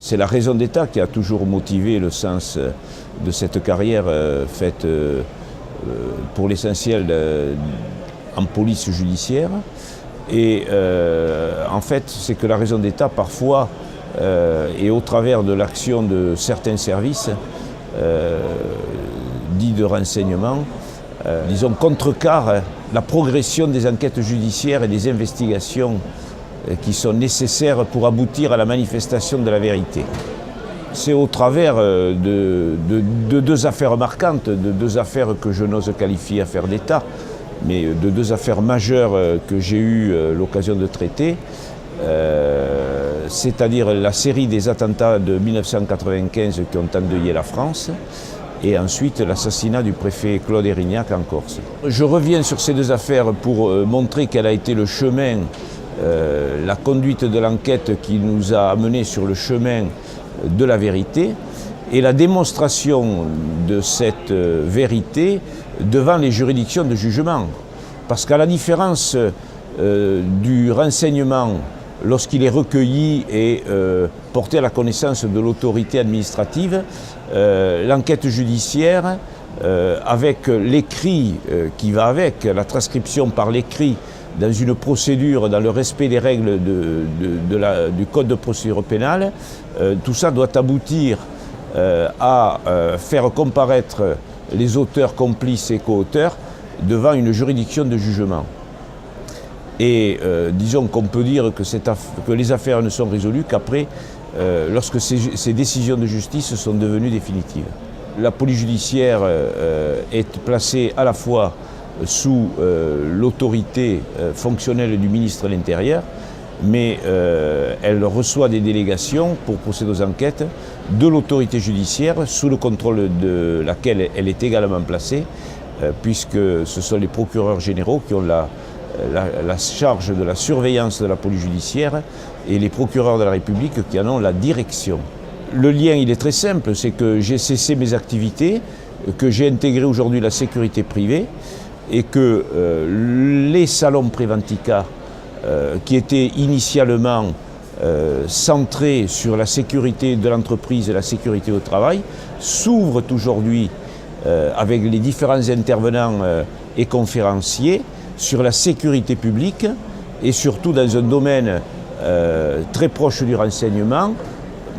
C'est la raison d'État qui a toujours motivé le sens de cette carrière faite pour l'essentiel en police judiciaire. Et en fait, c'est que la raison d'État, parfois, et au travers de l'action de certains services dits de renseignement, disons, contrecarre la progression des enquêtes judiciaires et des investigations qui sont nécessaires pour aboutir à la manifestation de la vérité. C'est au travers de deux affaires marquantes, de deux affaires que je n'ose qualifier affaires d'État, mais de deux affaires majeures que j'ai eu l'occasion de traiter, c'est-à-dire la série des attentats de 1995 qui ont endeuillé la France, et ensuite l'assassinat du préfet Claude Érignac en Corse. Je reviens sur ces deux affaires pour montrer quel a été le chemin, la conduite de l'enquête qui nous a amenés sur le chemin de la vérité et la démonstration de cette vérité devant les juridictions de jugement. Parce qu'à la différence du renseignement, lorsqu'il est recueilli et porté à la connaissance de l'autorité administrative, l'enquête judiciaire, avec l'écrit qui va avec, la transcription par l'écrit dans une procédure, dans le respect des règles du Code de procédure pénale, tout ça doit aboutir à faire comparaître les auteurs, complices et co-auteurs devant une juridiction de jugement. Et disons qu'on peut dire que les affaires ne sont résolues qu'après, lorsque ces décisions de justice sont devenues définitives. La police judiciaire est placée à la fois sous l'autorité fonctionnelle du ministre de l'Intérieur, mais elle reçoit des délégations pour procéder aux enquêtes de l'autorité judiciaire, sous le contrôle de laquelle elle est également placée, puisque ce sont les procureurs généraux qui ont la charge de la surveillance de la police judiciaire et les procureurs de la République qui en ont la direction. Le lien, il est très simple, c'est que j'ai cessé mes activités, que j'ai intégré aujourd'hui la sécurité privée et que les salons Préventica, qui étaient initialement centrés sur la sécurité de l'entreprise et la sécurité au travail, s'ouvrent aujourd'hui avec les différents intervenants et conférenciers sur la sécurité publique et surtout dans un domaine très proche du renseignement,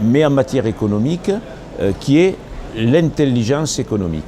mais en matière économique, qui est l'intelligence économique.